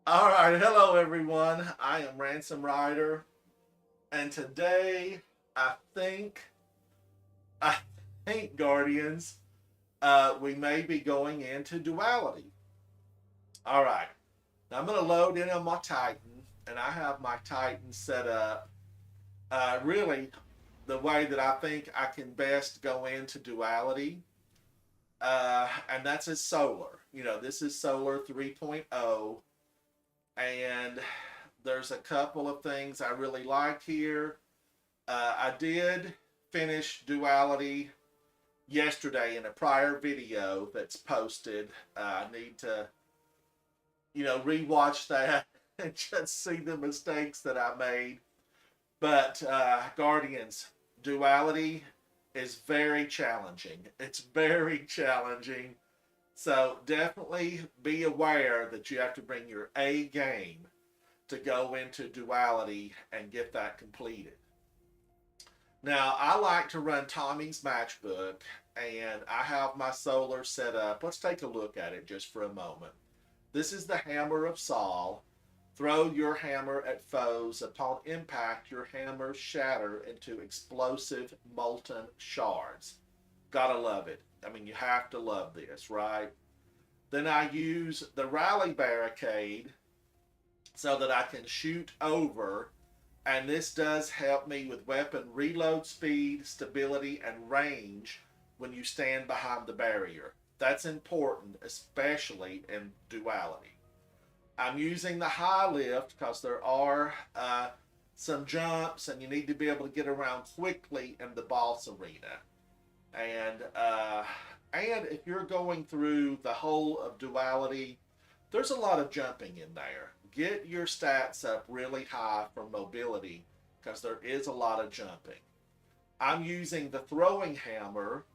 All right, hello everyone. I am Ransom Rider, and today I think I think Guardians, we may be going into Duality. All right, now I'm gonna load in on my Titan, and I have my Titan set up. Really, the way that I think I can best go into Duality, and that's as Solar. This is Solar 3.0, and there's a couple of things I really like here. I did finish Duality yesterday in a prior video that's posted. I need to, rewatch that and just see the mistakes that I made. But Guardians, Duality is very challenging. It's very challenging. So definitely be aware that you have to bring your A game to go into Duality and get that completed. Now, I like to run Tommy's matchbook, and I have my solar set up. Let's take a look at it just for a moment. This is the Hammer of Saul. Throw your hammer at foes. Upon impact, your hammers shatter into explosive molten shards. Gotta love it. I mean, you have to love this, right? Then I use the Rally Barricade so that I can shoot over, and this does help me with weapon reload speed, stability, and range when you stand behind the barrier. That's important, especially in Duality. I'm using the high lift because there are some jumps and you need to be able to get around quickly in the boss arena. And if you're going through the whole of Duality, there's a lot of jumping in there. Get your stats up really high for mobility because there is a lot of jumping. I'm using the throwing hammer.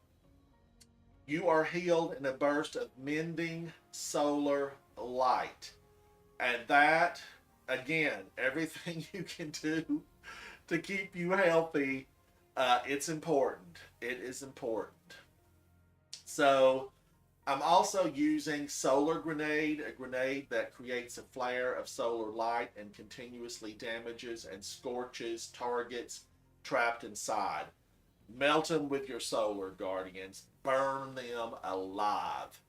You are healed in a burst of mending solar light. And that, again, everything you can do to keep you healthy, it's important. It is important. So I'm also using Solar Grenade, a grenade that creates a flare of solar light and continuously damages and scorches targets trapped inside. Melt them with your Solar Guardians. Burn them alive.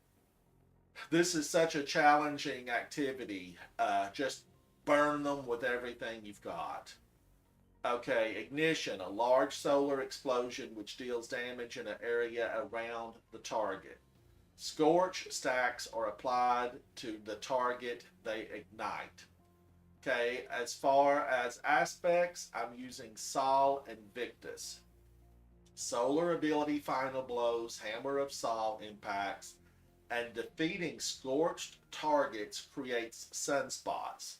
This is such a challenging activity. Just burn them with everything you've got. Okay, ignition, a large solar explosion which deals damage in an area around the target. Scorch stacks are applied to the target they ignite. Okay, as far as aspects, I'm using Sol and Victus. Solar ability final blows, Hammer of Sol impacts, and defeating scorched targets creates sunspots.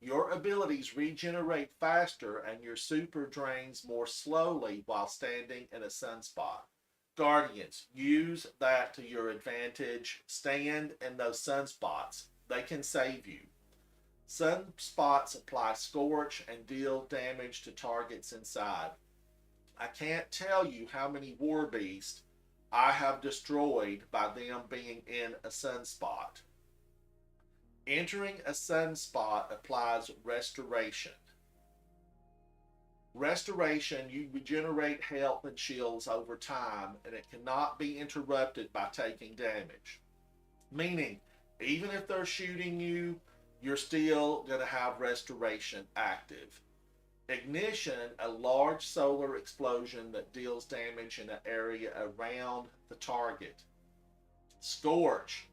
Your abilities regenerate faster and your super drains more slowly while standing in a sunspot. Guardians, use that to your advantage. Stand in those sunspots. They can save you. Sunspots apply scorch and deal damage to targets inside. I can't tell you how many war beasts I have destroyed by them being in a sunspot. Entering a sunspot applies restoration. Restoration, you regenerate health and shields over time, and it cannot be interrupted by taking damage. Meaning, even if they're shooting you, you're still going to have restoration active. Ignition, a large solar explosion that deals damage in an area around the target. Scorch,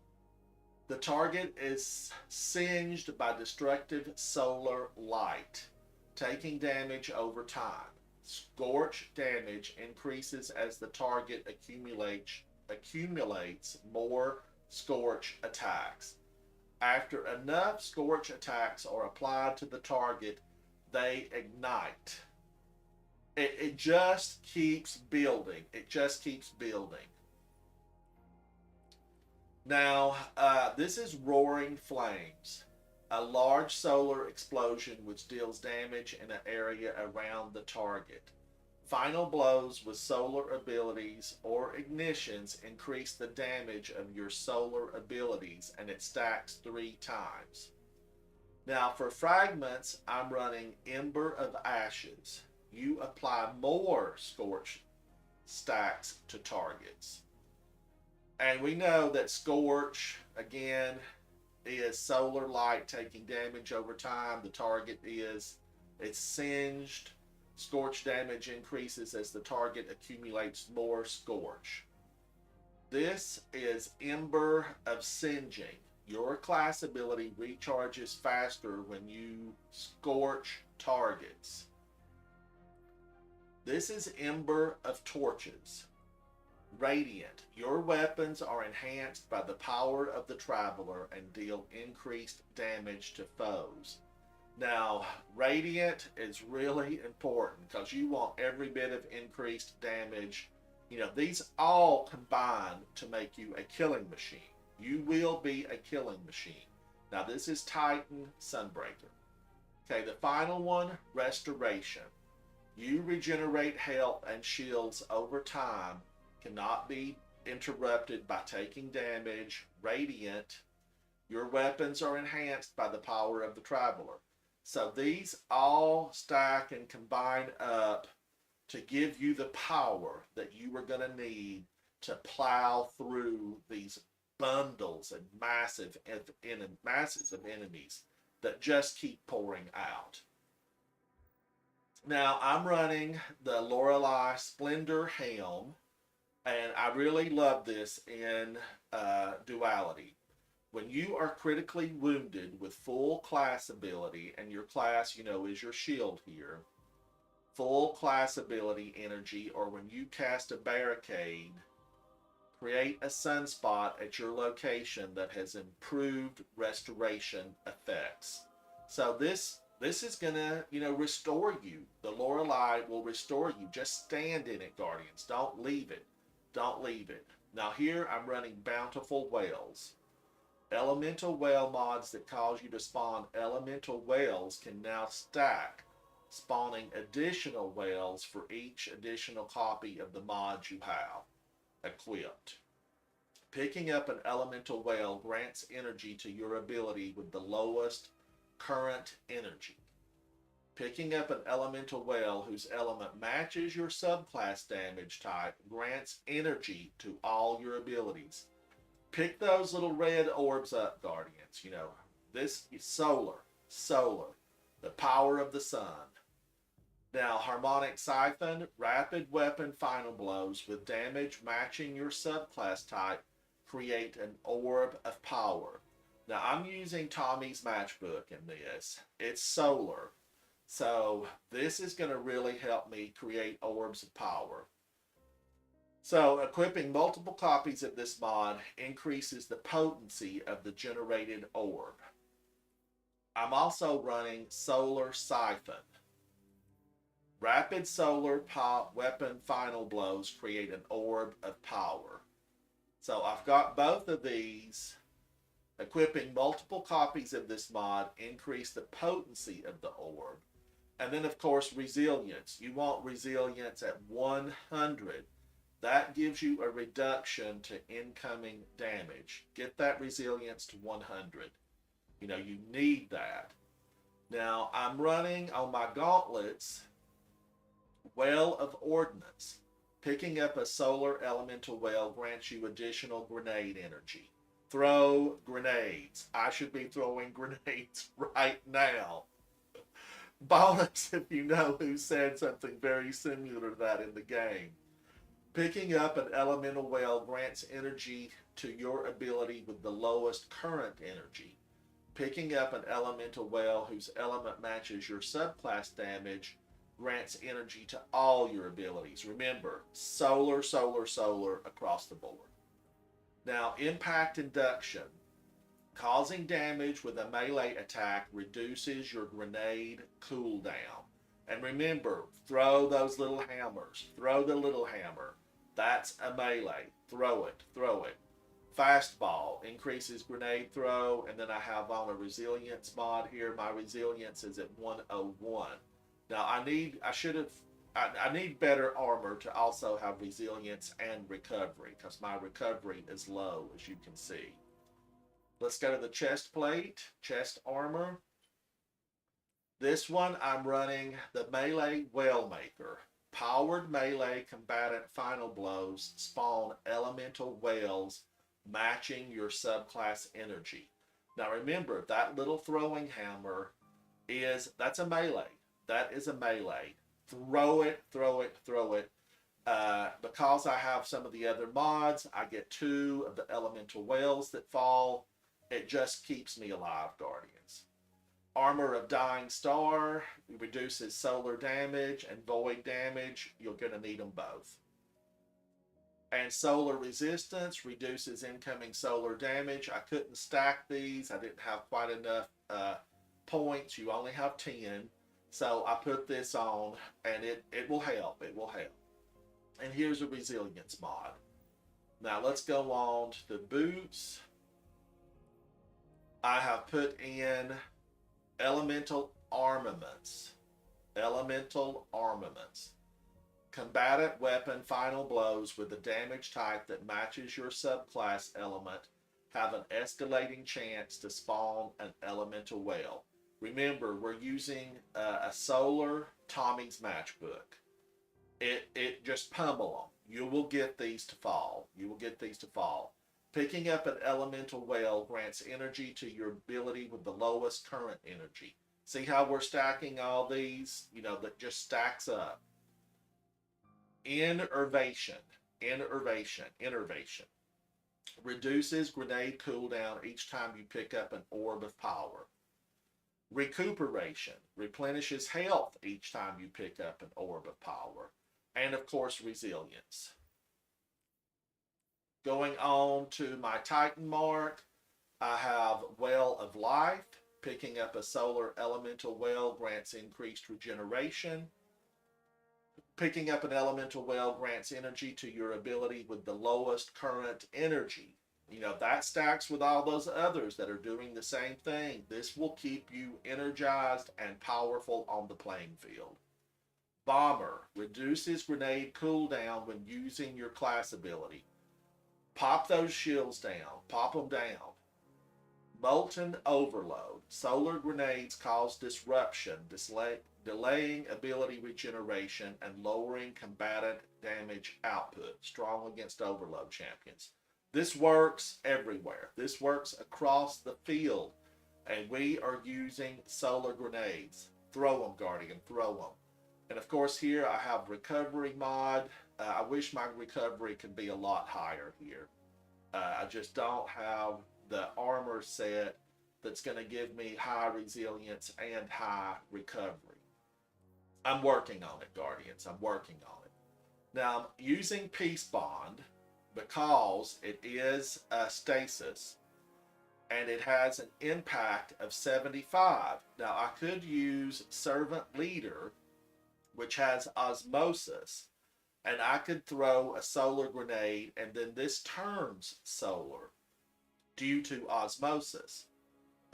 the target is singed by destructive solar light, taking damage over time. Scorch damage increases as the target accumulates more scorch attacks. After enough scorch attacks are applied to the target, they ignite. It just keeps building. It just keeps building. Now, this is Roaring Flames, a large solar explosion which deals damage in an area around the target. Final blows with solar abilities or ignitions increase the damage of your solar abilities and it stacks 3 times. Now for fragments, I'm running Ember of Ashes. You apply more Scorch stacks to targets. And we know that Scorch, again, is solar light taking damage over time. The target is, it's singed. Scorch damage increases as the target accumulates more Scorch. This is Ember of Singeing. Your class ability recharges faster when you scorch targets. This is Ember of Torches. Radiant. Your weapons are enhanced by the power of the Traveler and deal increased damage to foes. Now, Radiant is really important because you want every bit of increased damage. You know, these all combine to make you a killing machine. You will be a killing machine. Now, this is Titan Sunbreaker. Okay, the final one, Restoration. You regenerate health and shields over time, cannot be interrupted by taking damage. Radiant. Your weapons are enhanced by the power of the Traveler. So these all stack and combine up to give you the power that you are going to need to plow through these bundles and masses of enemies that just keep pouring out. Now I'm running the Lorelei Splendor Helm, and I really love this in Duality. When you are critically wounded with full class ability, and your class, you know, is your shield here, full class ability energy, or when you cast a barricade, create a sunspot at your location that has improved restoration effects. So this is gonna, you know, restore you. The Lorelei will restore you. Just stand in it, Guardians. Don't leave it. Don't leave it. Now here I'm running Bountiful Whales. Elemental whale mods that cause you to spawn elemental whales can now stack, spawning additional whales for each additional copy of the mods you have equipped. Picking up an elemental whale grants energy to your ability with the lowest current energy. Picking up an elemental whale whose element matches your subclass damage type grants energy to all your abilities. Pick those little red orbs up, Guardians. You know, this is solar, the power of the sun. Now, Harmonic Siphon, rapid weapon final blows with damage matching your subclass type create an orb of power. Now, I'm using Tommy's matchbook in this. It's solar. So, this is going to really help me create orbs of power. So, equipping multiple copies of this mod increases the potency of the generated orb. I'm also running Solar Siphon. Rapid solar weapon final blows create an orb of power. So I've got both of these. Equipping multiple copies of this mod increase the potency of the orb. And then, of course, resilience. You want resilience at 100. That gives you a reduction to incoming damage. Get that resilience to 100. You know, you need that. Now, I'm running on my gauntlets Well of Ordnance. Picking up a solar elemental whale grants you additional grenade energy. Throw grenades. I should be throwing grenades right now. Bonus if you know who said something very similar to that in the game. Picking up an elemental whale grants energy to your ability with the lowest current energy. Picking up an elemental whale whose element matches your subclass damage grants energy to all your abilities. Remember, solar across the board. Now, Impact Induction. Causing damage with a melee attack reduces your grenade cooldown. And remember, throw those little hammers. Throw the little hammer. That's a melee. Throw it. Fastball increases grenade throw. And then I have on a resilience mod here. My resilience is at 101. Now I need better armor to also have resilience and recovery, because my recovery is low, as you can see. Let's go to the chest plate, chest armor. This one I'm running the Melee Whalemaker. Powered melee combatant final blows spawn elemental whales matching your subclass energy. Now remember, that little throwing hammer that's a melee. That is a melee. Throw it, throw it, throw it. Because I have some of the other mods, I get 2 of the elemental whales that fall. It just keeps me alive, Guardians. Armor of Dying Star reduces solar damage and void damage. You're going to need them both. And Solar Resistance reduces incoming solar damage. I couldn't stack these. I didn't have quite enough points. You only have 10. So I put this on, and it will help. It will help. And here's a Resilience mod. Now let's go on to the boots. I have put in Elemental Armaments. Elemental Armaments. Combatant weapon final blows with the damage type that matches your subclass element have an escalating chance to spawn an elemental whale. Remember, we're using a solar Tommy's matchbook. It just pummel them. You will get these to fall. You will get these to fall. Picking up an elemental whale grants energy to your ability with the lowest current energy. See how we're stacking all these? You know, that just stacks up. Innervation. Reduces grenade cooldown each time you pick up an orb of power. Recuperation. Replenishes health each time you pick up an orb of power. And of course, resilience. Going on to my Titan mark, I have Well of Life. Picking up a solar elemental well grants increased regeneration. Picking up an elemental well grants energy to your ability with the lowest current energy. You know, that stacks with all those others that are doing the same thing. This will keep you energized and powerful on the playing field. Bomber reduces grenade cooldown when using your class ability. Pop those shields down. Pop them down. Molten Overload. Solar grenades cause disruption, delaying ability regeneration and lowering combatant damage output. Strong against overload champions. This works everywhere. This works across the field. And we are using solar grenades. Throw them, Guardian. Throw them. And of course here I have recovery mod. I wish my recovery could be a lot higher here. I just don't have the armor set that's going to give me high resilience and high recovery. I'm working on it, Guardians. I'm working on it. Now, I'm using Peace Bond because it is a stasis and it has an impact of 75. Now, I could use Servant Leader, which has osmosis, and I could throw a solar grenade and then this turns solar due to osmosis.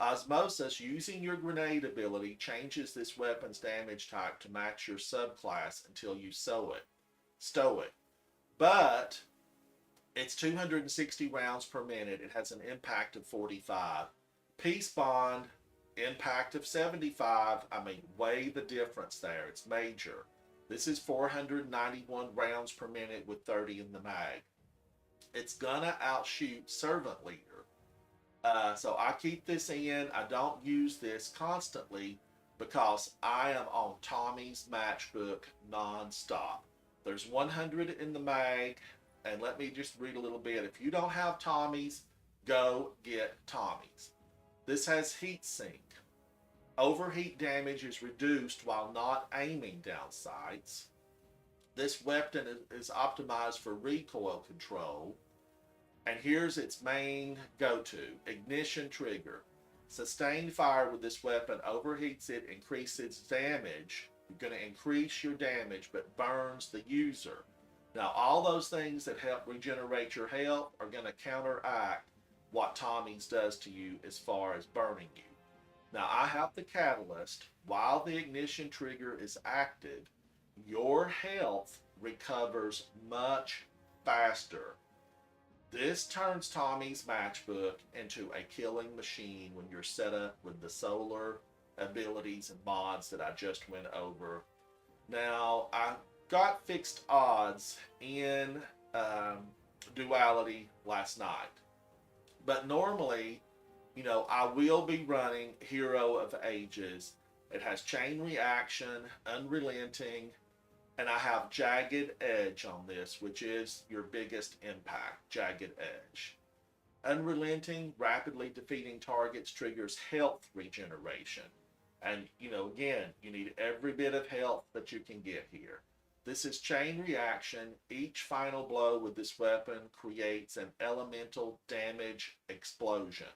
Osmosis, using your grenade ability, changes this weapon's damage type to match your subclass until you stow it. But it's 260 rounds per minute. It has an impact of 45. Peace Bond, impact of 75. I mean, weigh the difference there. It's major. This is 491 rounds per minute with 30 in the mag. It's gonna outshoot Servant Leader. So I keep this in. I don't use this constantly because I am on Tommy's matchbook non-stop. There's 100 in the mag, and let me just read a little bit. If you don't have Tommy's, go get Tommy's. This has heat sink. Overheat damage is reduced while not aiming down sights. This weapon is optimized for recoil control. And here's its main go-to, ignition trigger. Sustained fire with this weapon overheats it, increases damage. You're going to increase your damage, but burns the user. Now, all those things that help regenerate your health are going to counteract what Tommy's does to you as far as burning you. Now, I have the catalyst. While the ignition trigger is active, your health recovers much faster. This turns Tommy's matchbook into a killing machine when you're set up with the solar abilities and mods that I just went over. Now, I got fixed odds in Duality last night. But normally, I will be running Hero of Ages. It has Chain Reaction, Unrelenting, and I have Jagged Edge on this, which is your biggest impact, Jagged Edge. Unrelenting, rapidly defeating targets triggers health regeneration. And, again, you need every bit of health that you can get here. This is Chain Reaction. Each final blow with this weapon creates an elemental damage explosion.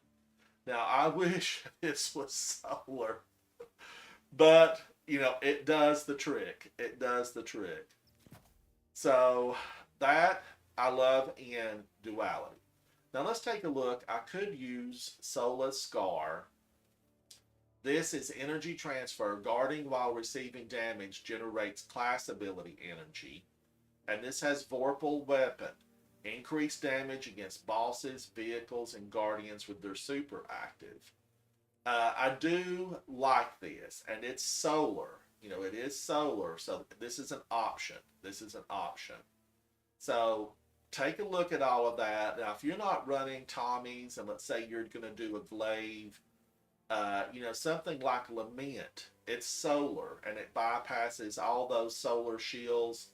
Now, I wish this was solar, but, it does the trick. It does the trick. So, that I love in Duality. Now, let's take a look. I could use Sola's Scar. This is energy transfer. Guarding while receiving damage generates class ability energy. And this has Vorpal Weapon. Increased damage against bosses, vehicles, and guardians with their super active. I do like this, and it's solar. It is solar, so this is an option. This is an option. So take a look at all of that. Now, if you're not running Tommy's, and let's say you're going to do a glaive, something like Lament, it's solar, and it bypasses all those solar shields.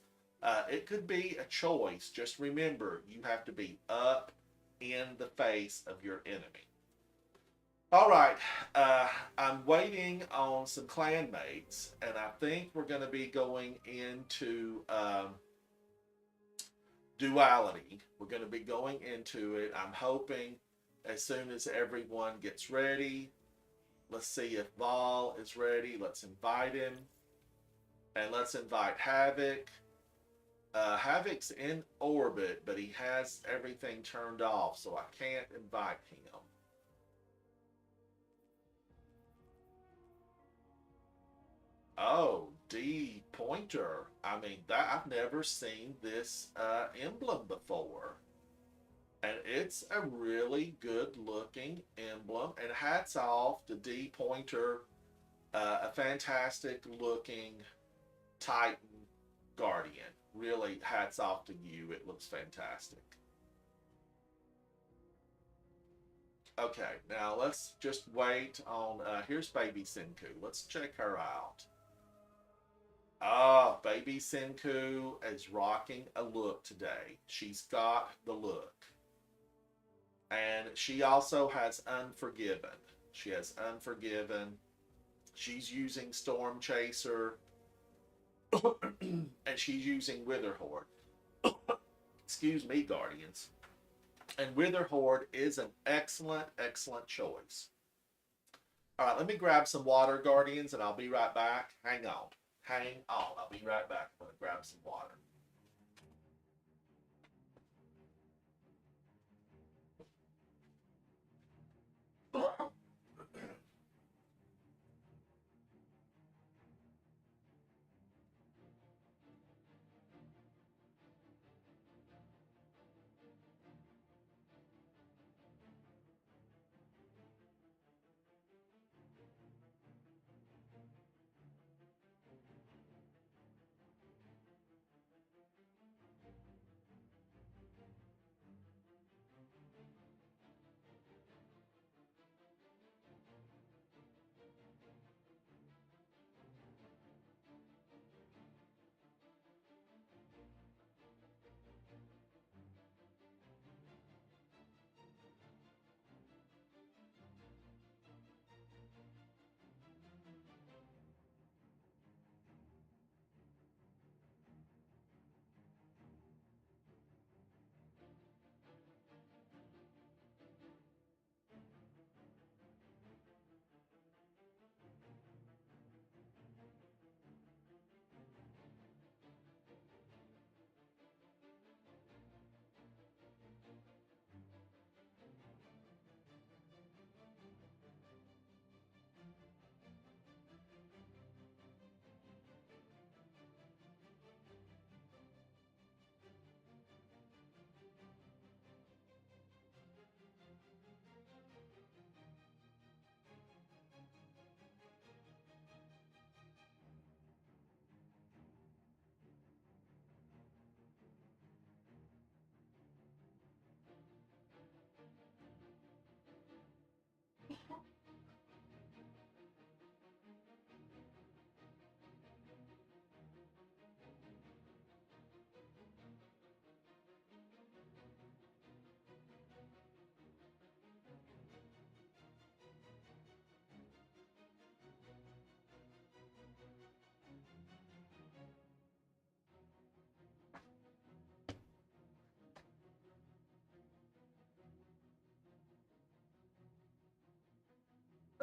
It could be a choice. Just remember, you have to be up in the face of your enemy. All right, I'm waiting on some clanmates, and I think we're going to be going into Duality. We're going to be going into it. I'm hoping as soon as everyone gets ready. Let's see if Vol is ready. Let's invite him. And let's invite Havoc. Havoc's in orbit, but he has everything turned off, so I can't invite him. Oh, D Pointer. I mean, I've never seen this emblem before. And it's a really good looking emblem. And hats off to D Pointer, a fantastic looking Titan Guardian. Really, hats off to you. It looks fantastic. Okay, now let's just wait on, here's Baby Senku. Let's check her out. Ah, Baby Senku is rocking a look today. She's got the look. And she also has Unforgiven. She has Unforgiven. She's using Storm Chaser. And she's using Witherhoard. Excuse me, Guardians. And Witherhoard is an excellent, excellent choice. All right, let me grab some water, Guardians, and I'll be right back. Hang on. Hang on. I'll be right back. I'm going to grab some water.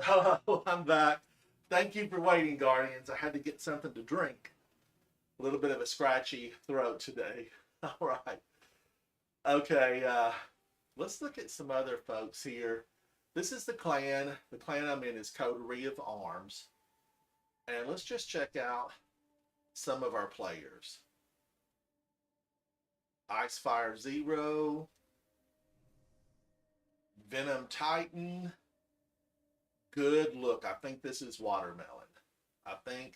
Hello, I'm back. Thank you for waiting, Guardians. I had to get something to drink. A little bit of a scratchy throat today. All right. Okay, let's look at some other folks here. This is the clan. The clan I'm in is Coterie of Arms. And let's just check out some of our players. Icefire Zero, Venom Titan. Good look. I think this is Watermelon. I think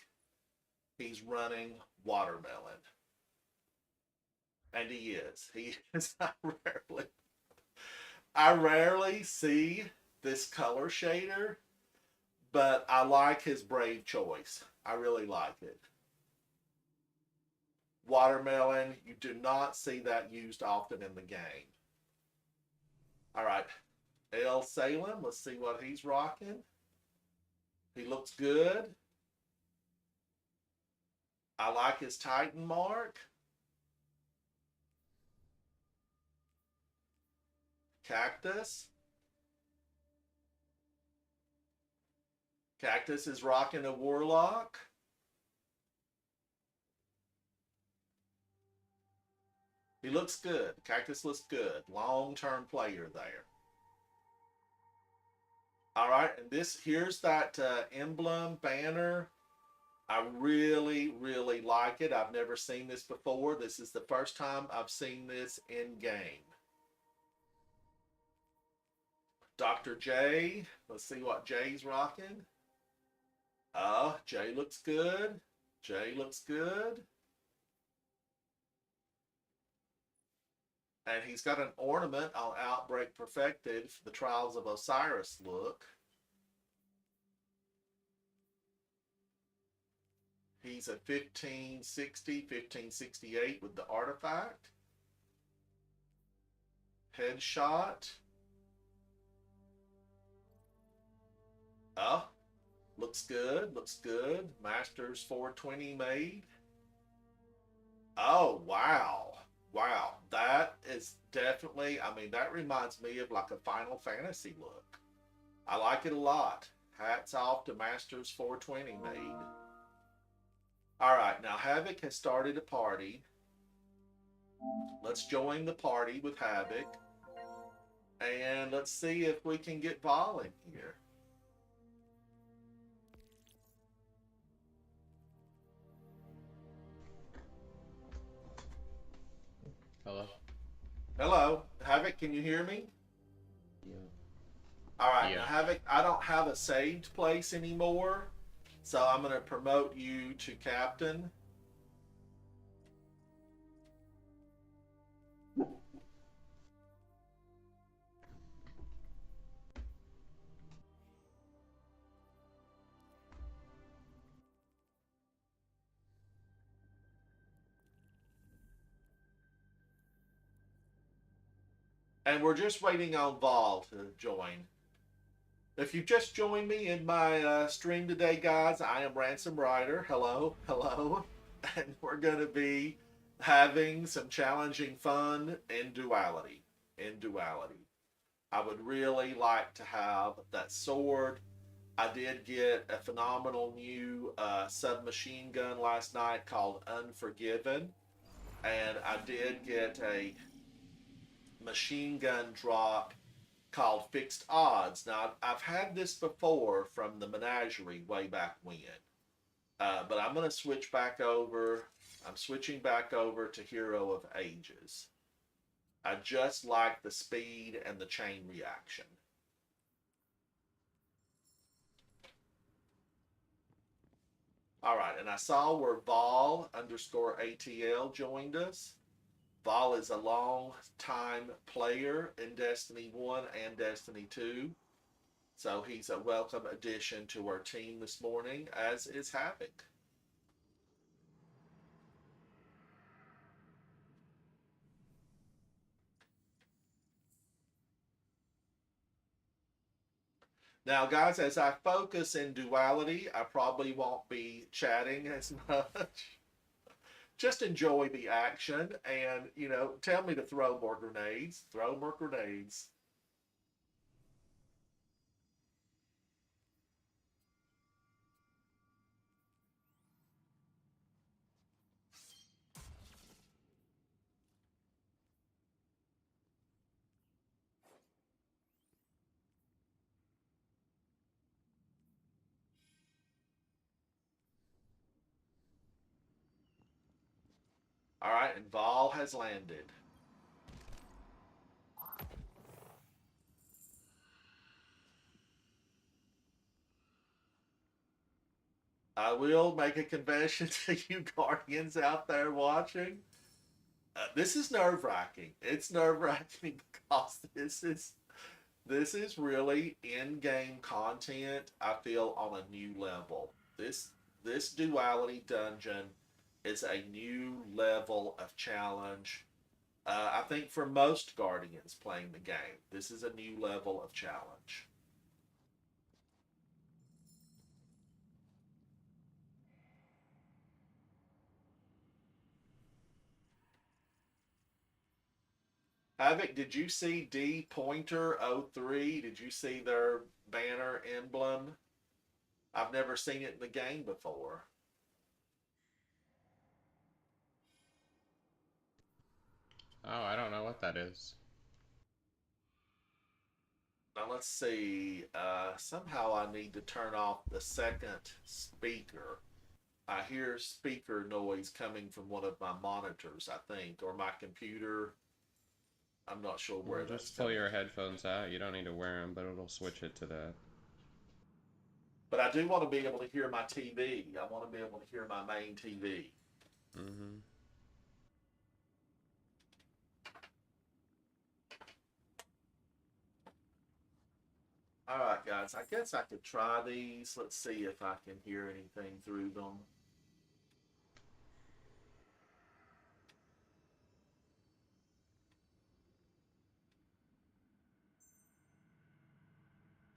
he's running Watermelon. And he is. He is. I rarely see this color shader, but I like his brave choice. I really like it. Watermelon, you do not see that used often in the game. All right, El Salem, let's see what he's rocking. He looks good. I like his Titan mark. Cactus. Cactus is rocking a Warlock. He looks good. Cactus looks good. Long-term player there. All right, and here's that emblem banner. I really, really like it. I've never seen this before. This is the first time I've seen this in game. Dr. J. Let's see what Jay's rocking. Jay looks good. Jay looks good. And he's got an ornament on Outbreak Perfected, the Trials of Osiris look. He's at 1560, 1568 with the artifact. Headshot. Looks good, looks good. Masters 420 made. Oh, wow. Wow, that is definitely, I mean, that reminds me of like a Final Fantasy look. I like it a lot. Hats off to Masters 420 made. All right, now Havoc has started a party. Let's join the party with Havoc. And let's see if we can get Vol in here. Hello? Hello, Havoc, can you hear me? Yeah. All right, now Yeah. Havoc, I don't have a saved place anymore, so I'm going to promote you to captain. And we're just waiting on Vol to join. If you just joined me in my stream today, guys, I am Ransom Rider. Hello, hello. And we're going to be having some challenging fun in Duality. In Duality. I would really like to have that sword. I did get a phenomenal new submachine gun last night called Unforgiven. And I did get a machine gun drop called Fixed Odds. Now, I've had this before from the Menagerie way back when. But I'm going to switch back over. I'm switching back over to Hero of Ages. I just like the speed and the chain reaction. All right, and I saw where Vol underscore ATL joined us. Vol is a long time player in Destiny 1 and Destiny 2. So he's a welcome addition to our team this morning, as is Havoc. Now, guys, as I focus in Duality, I probably won't be chatting as much. Just enjoy the action and, tell me to throw more grenades. Throw more grenades. All right, and Vol has landed. I will make a confession to you Guardians out there watching. This is nerve wracking. It's nerve wracking because this is really in-game content. I feel on a new level. This duality dungeon is a new level of challenge. I think for most Guardians playing the game, this is a new level of challenge. Havoc, did you see D Pointer 03? Did you see their banner emblem? I've never seen it in the game before. Oh, I don't know what that is. Now let's see. Somehow I need to turn off the second speaker. I hear speaker noise coming from one of my monitors, I think, or my computer. I'm not sure Well, where that's just pull coming your from. headphones out. You don't need to wear them, but it'll switch it to that. But I do want to be able to hear my TV. I want to be able to hear my main TV. Mm-hmm. All right, guys. I guess I could try these. Let's see if I can hear anything through them.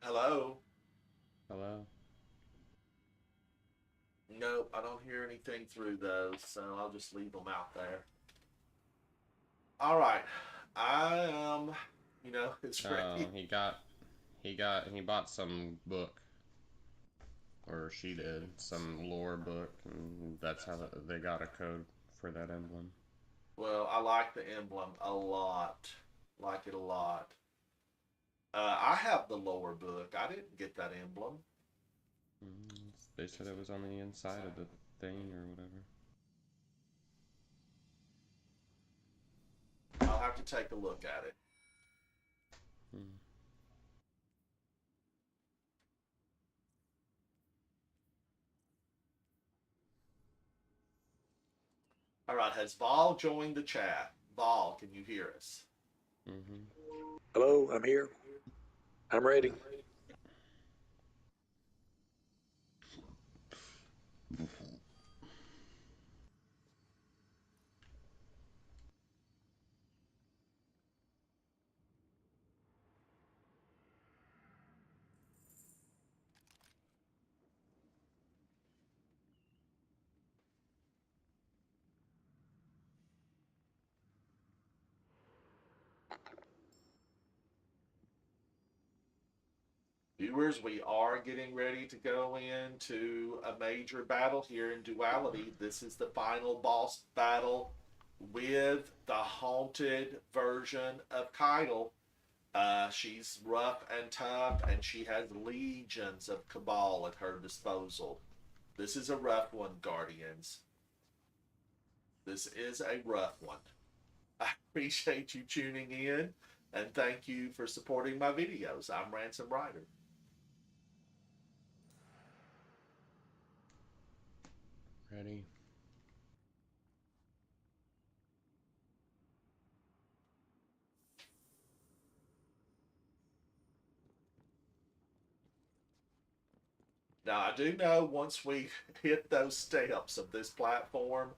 Hello? Hello? Nope, I don't hear anything through those, so I'll just leave them out there. All right. I it's Oh, ready. he bought some book, or she did, some lore book, and that's how they got a code for that emblem. Well, I like the emblem a lot. Like it a lot. I have the lower book. I didn't get that emblem. They said it was on the inside of the thing or whatever. I'll have to take a look at it. Hmm. All right, has Vol joined the chat? Vol, can you hear us? Mm-hmm. Hello, I'm here. I'm ready. Viewers, we are getting ready to go into a major battle here in Duality. This is the final boss battle with the haunted version of Keitel. She's rough and tough, and she has legions of Cabal at her disposal. This is a rough one, Guardians. This is a rough one. I appreciate you tuning in, and thank you for supporting my videos. I'm Ransom Rider. Ready? Now, I do know once we hit those steps of this platform,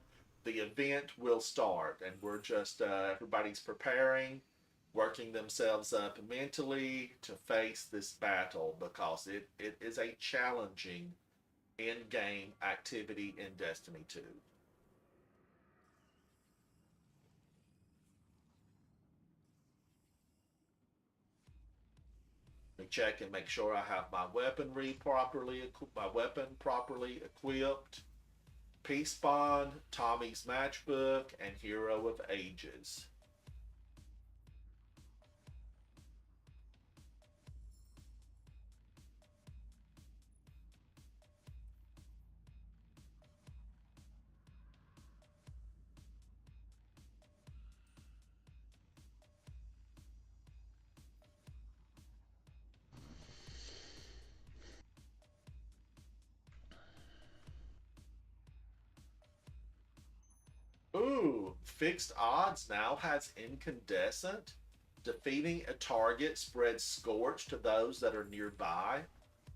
the event will start, and we're just, everybody's preparing, working themselves up mentally to face this battle because it is a challenging in game activity in Destiny 2. Let me check and make sure I have my weaponry properly, my weapon properly equipped. Peace Bond, Tommy's Matchbook, and Hero of Ages. fixed odds now has incandescent. Defeating a target spreads scorch to those that are nearby.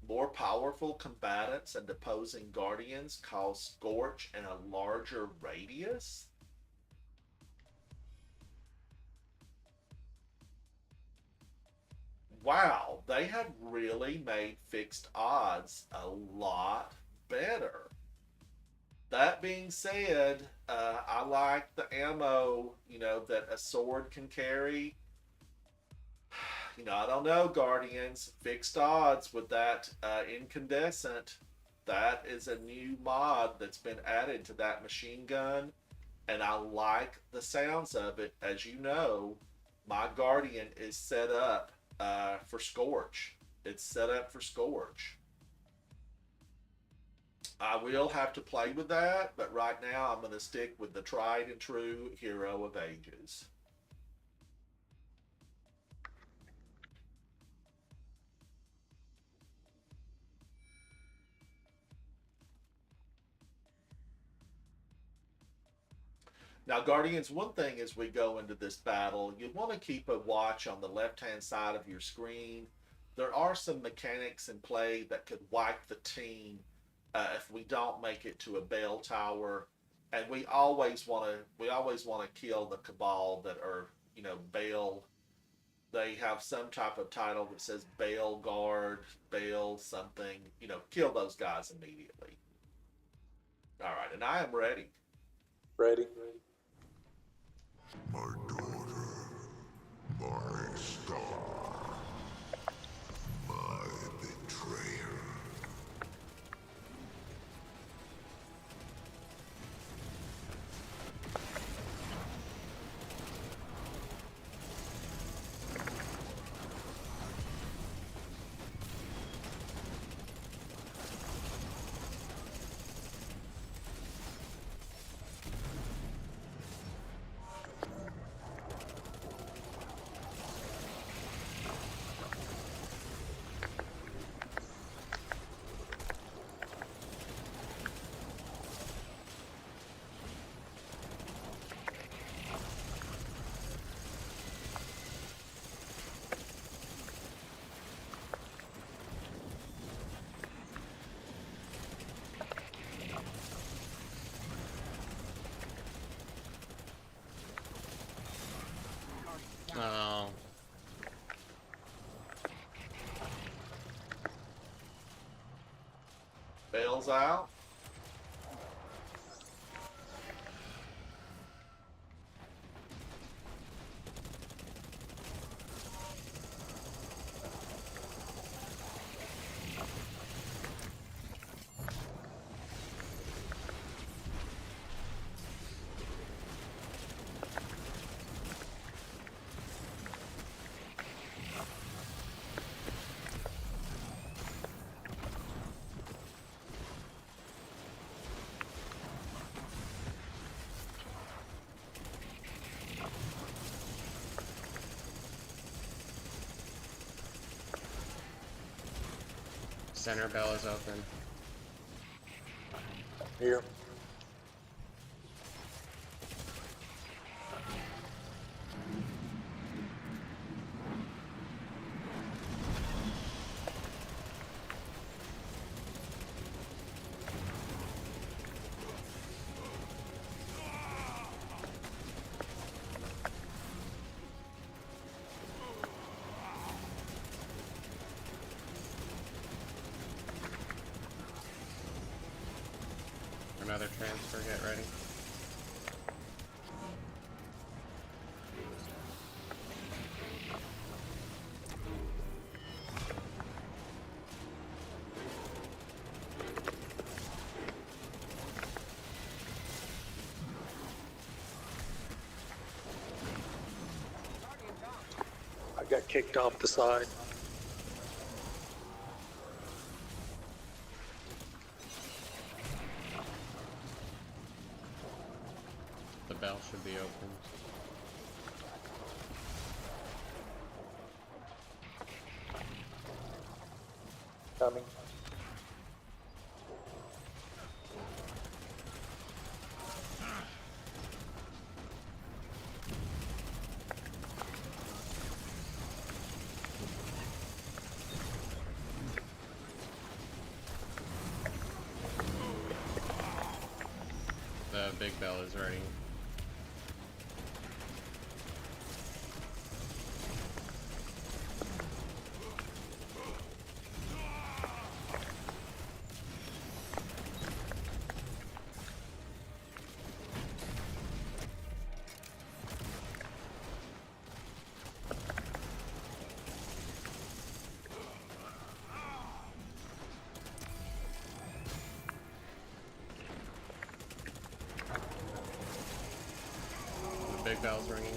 More powerful combatants and opposing guardians cause scorch in a larger radius. Wow, they have really made fixed odds a lot better. That being said, I like the ammo, that a sword can carry. I don't know, Guardians. Fixed odds with that incandescent. That is a new mod that's been added to that machine gun, and I like the sounds of it. As you know, my Guardian is set up for Scorch. It's set up for Scorch. I will have to play with that, but right now I'm going to stick with the tried and true Hero of Ages. Now, Guardians, one thing as we go into this battle, you want to keep a watch on the left-hand side of your screen. There are some mechanics in play that could wipe the team if we don't make it to a bell tower, and we always want to kill the Cabal that are Bale. They have some type of title that says Bale Guard, Bale something. Kill those guys immediately. All right, and I am ready. Ready? My daughter, my star, my betrayer. Oh. Bale's out. Center bell is open. Here. Another transfer, get ready. I got kicked off the side. The bell should be open. Coming. big bell is ready. Big bell's ringing.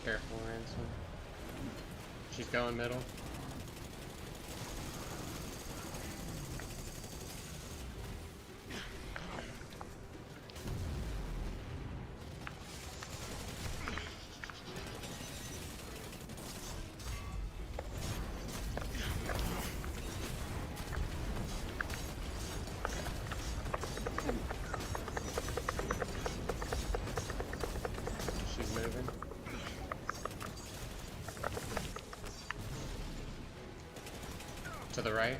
Careful, Ransom. She's going middle. Moving. To the right.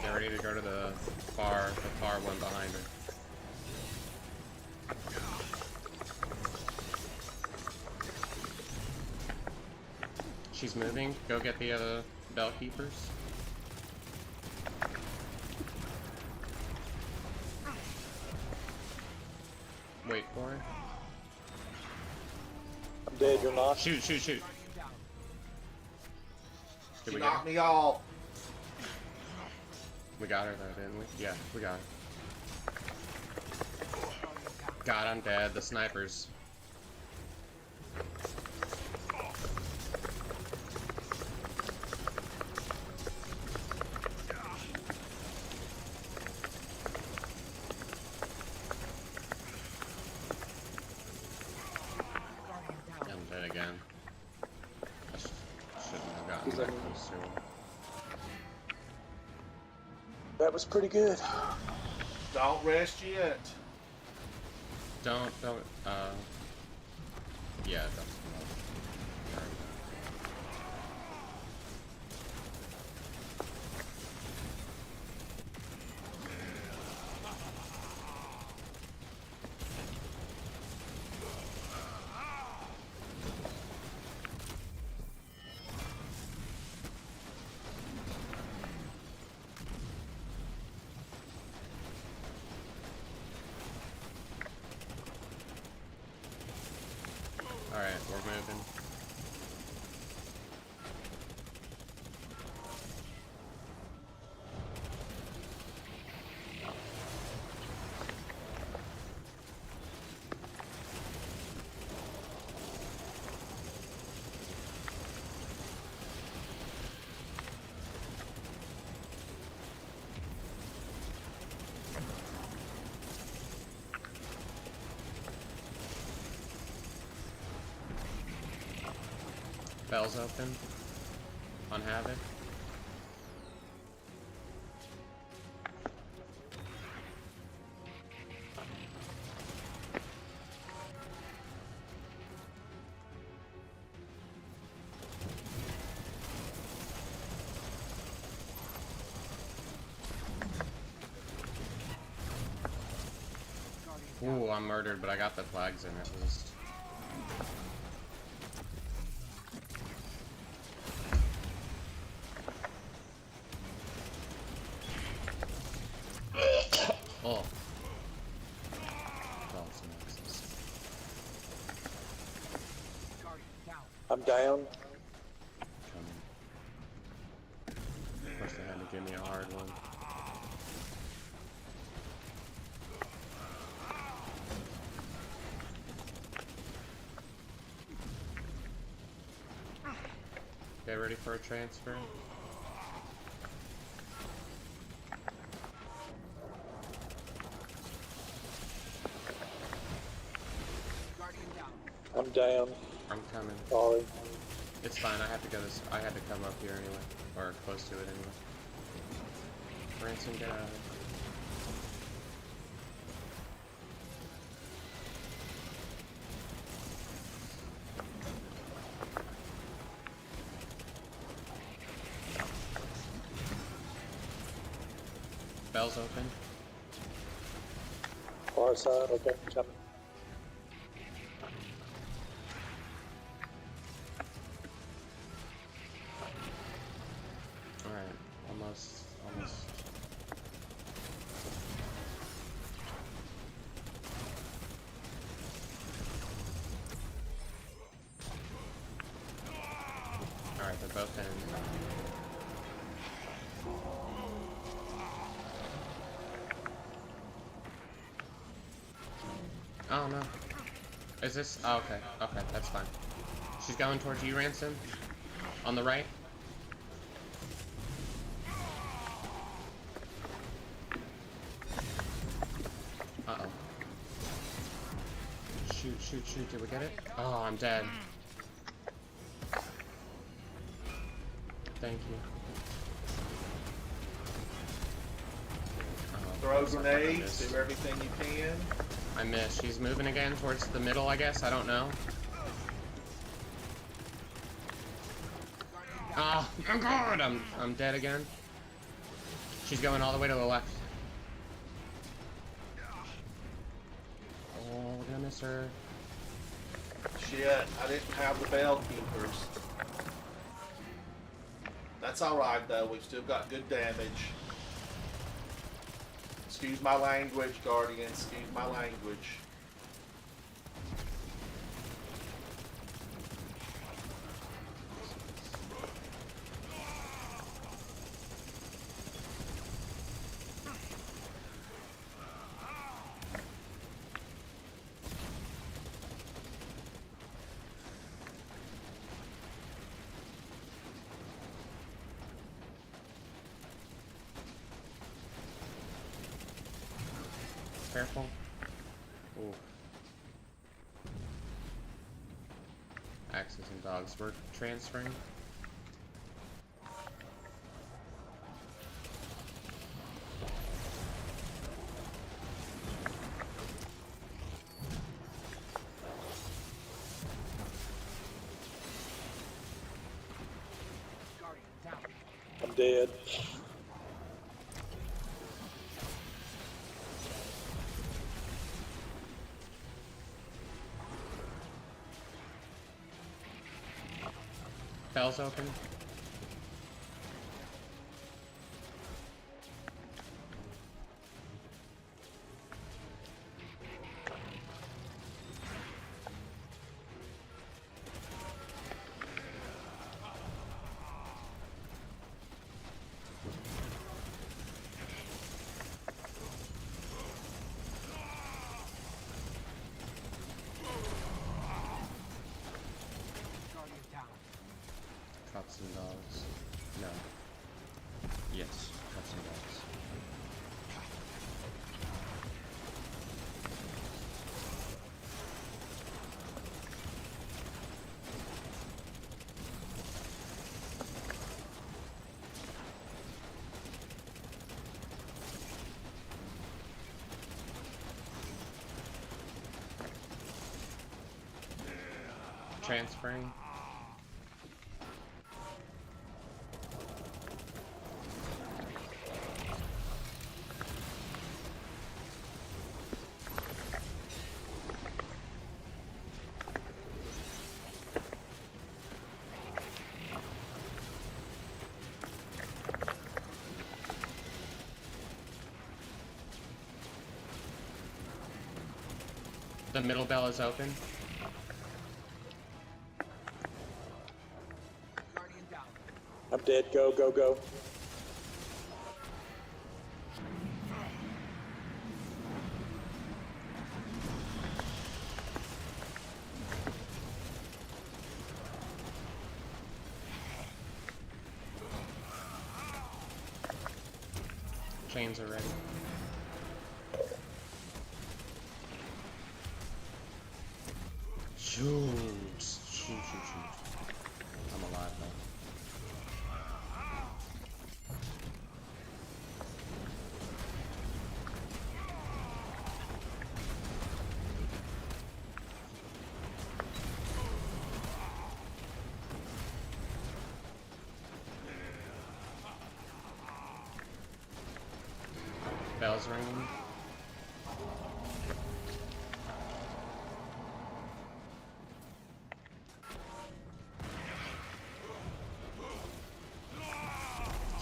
Get ready to go to the far one behind her. She's moving. Go get the other bell keepers. Wait for her. I'm dead, you're not. Shoot, shoot, shoot. Did She we knocked get her? me off. We got her though, didn't we? Yeah, we got her. God, I'm dead. The snipers. I'm dead again. I shouldn't have gotten that close to him. That was pretty good. Don't rest yet. Don't, yeah, don't. Alright, we're moving. Bell's open on Havoc. Ooh, I'm murdered, but I got the flags in at least. Oh. I'm down. Coming. Of course they had to give me a hard one. Okay, ready for a transfer? I'm down. I'm coming. Sorry. It's fine. I had to go this. I had to come up here anyway, or close to it anyway. Ransom, get out of here. Bell's open. Far side, okay, coming. Alright, almost. Alright, they're both in. Oh no. Is this? Oh, okay. Okay, that's fine. She's going towards you, Ransom. On the right. Uh-oh. Shoot. Did we get it? Oh, I'm dead. Thank you. Oh, Throw I grenades, missed. do everything you can. I missed. She's moving again towards the middle, I guess. I don't know. Ah, oh, God! I'm dead again. She's going all the way to the left. Oh, we're gonna miss her. Shit, I didn't have the bell keepers. That's alright though, we've still got good damage. Excuse my language, Guardian, excuse my language. Careful. Ooh. Axes and dogs. We're transferring. I'm dead. Bell's open. Cops and dogs. No. Yes, cops and dogs. Transferring. The middle bell is open. I'm dead. Go, go, go. Chains are ready. Shoot. I'm alive though. bell's ringing.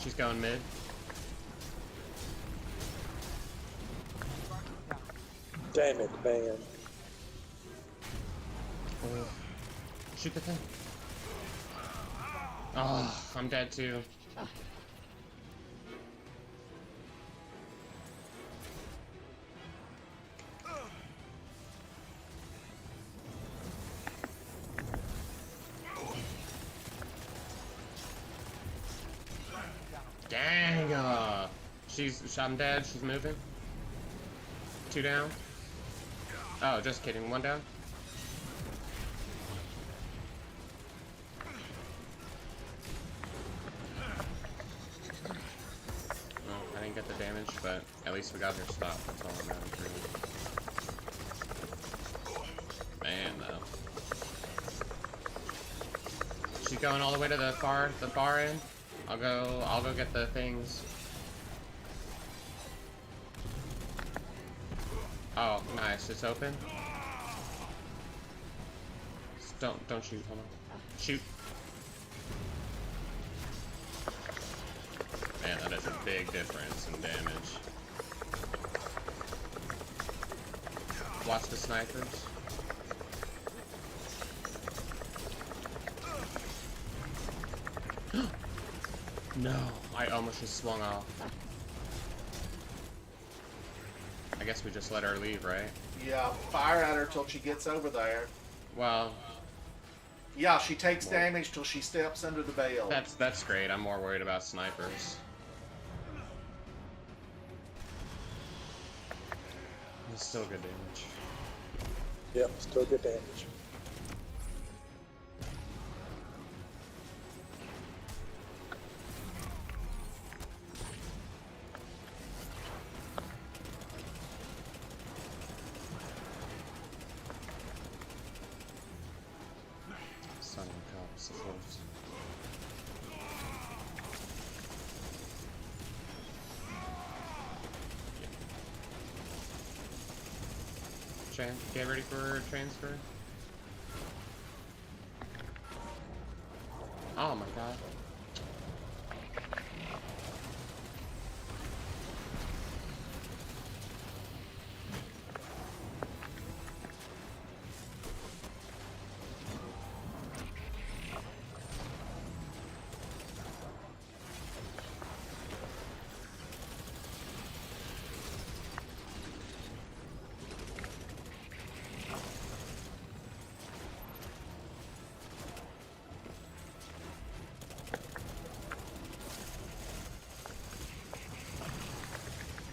She's going mid. Damn it, man. Oh. Shoot the thing. Oh, I'm dead too. Dang! I'm dead. She's moving. 2 down. Oh, just kidding. 1 down. Well, I didn't get the damage, but at least we got her stopped. That's all that matters, really. Man, though. She's going all the way to the far end. I'll go get the things. Oh, nice. It's open. Don't shoot. Hold on. Shoot. Man, that is a big difference in damage. Watch the snipers. No, I almost just swung off. I guess we just let her leave, right? Yeah, fire at her till she gets over there. Well, Yeah, she takes damage till she steps under the bale. that's great. I'm more worried about snipers. It's still good damage. Yep, still good damage. Sun and cops, of course. Get ready for transfer. Oh my god.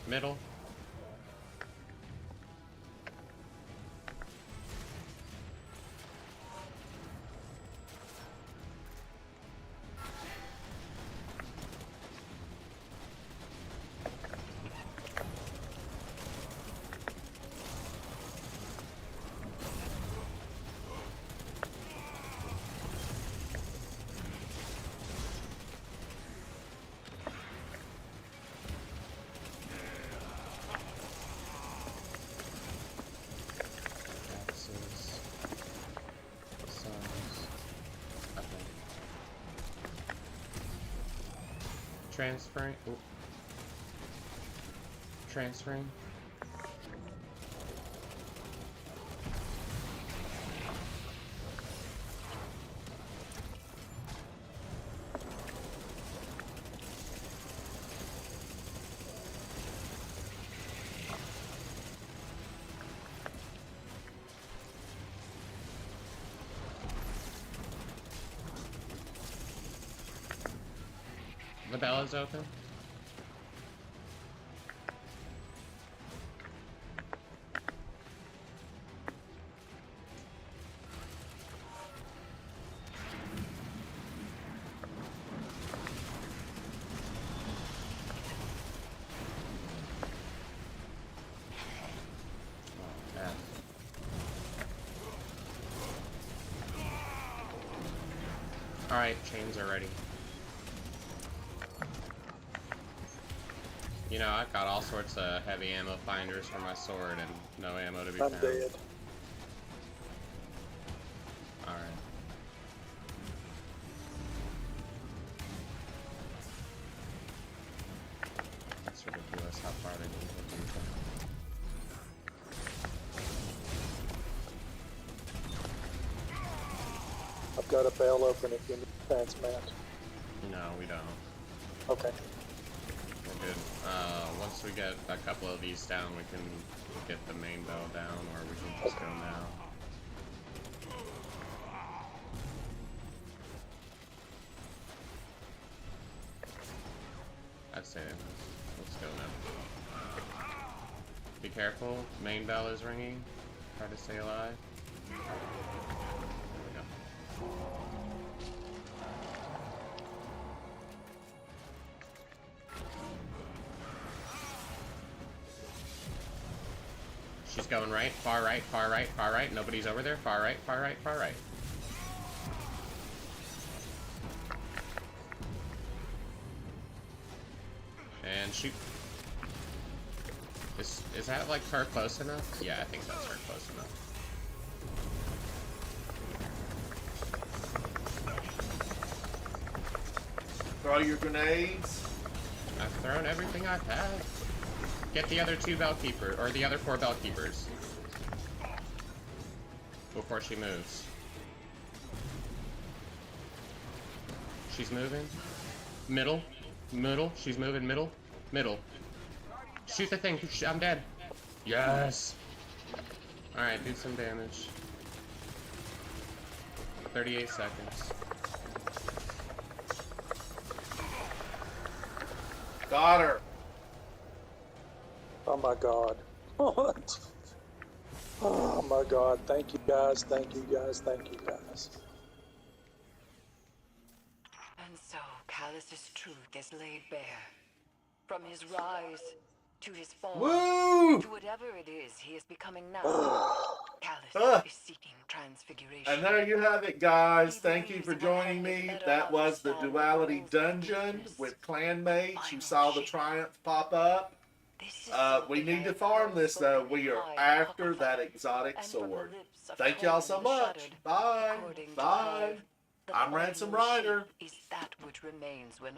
Middle. Axes. Sons. Okay. Transferring. Ooh. Transferring. The bell is open. Oh, F. Alright, chains are ready. You know, I've got all sorts of heavy ammo finders for my sword and no ammo to be I'm found. dead. Alright. That's ridiculous how far they can hit you. I've got a bell open if you need fence mat. No, we don't. Okay. We're good. Once we get a couple of these down, we can get the main bell down, or we can just go now. I'd say let's go now. Be careful, main bell is ringing. Try to stay alive. There we go. She's going right, far right, far right, far right. Nobody's over there. Far right, far right, far right. And shoot. Is that like her close enough? Yeah, I think that's her close enough. Throw your grenades. I've thrown everything I've had. Get the other 2 bellkeepers, or the other 4 bellkeepers. Before she moves. She's moving. Middle. Middle. She's moving middle. Middle. Shoot the thing. I'm dead. Yes. Alright, do some damage. 38 seconds. Got her. Oh my god. Oh my god. Thank you guys. Thank you guys. Thank you guys. And so Callus's truth is laid bare. From his rise to his fall, Woo! to whatever it is he is becoming now, Callus is seeking transfiguration. And there you have it, guys. Thank you for joining me. That was the Duality Dungeon with clanmates. You saw the Triumph pop up. We need to farm this, though. We are after that exotic sword. Thank y'all so much. Bye. Bye. I'm Ransom Rider. Is that which remains when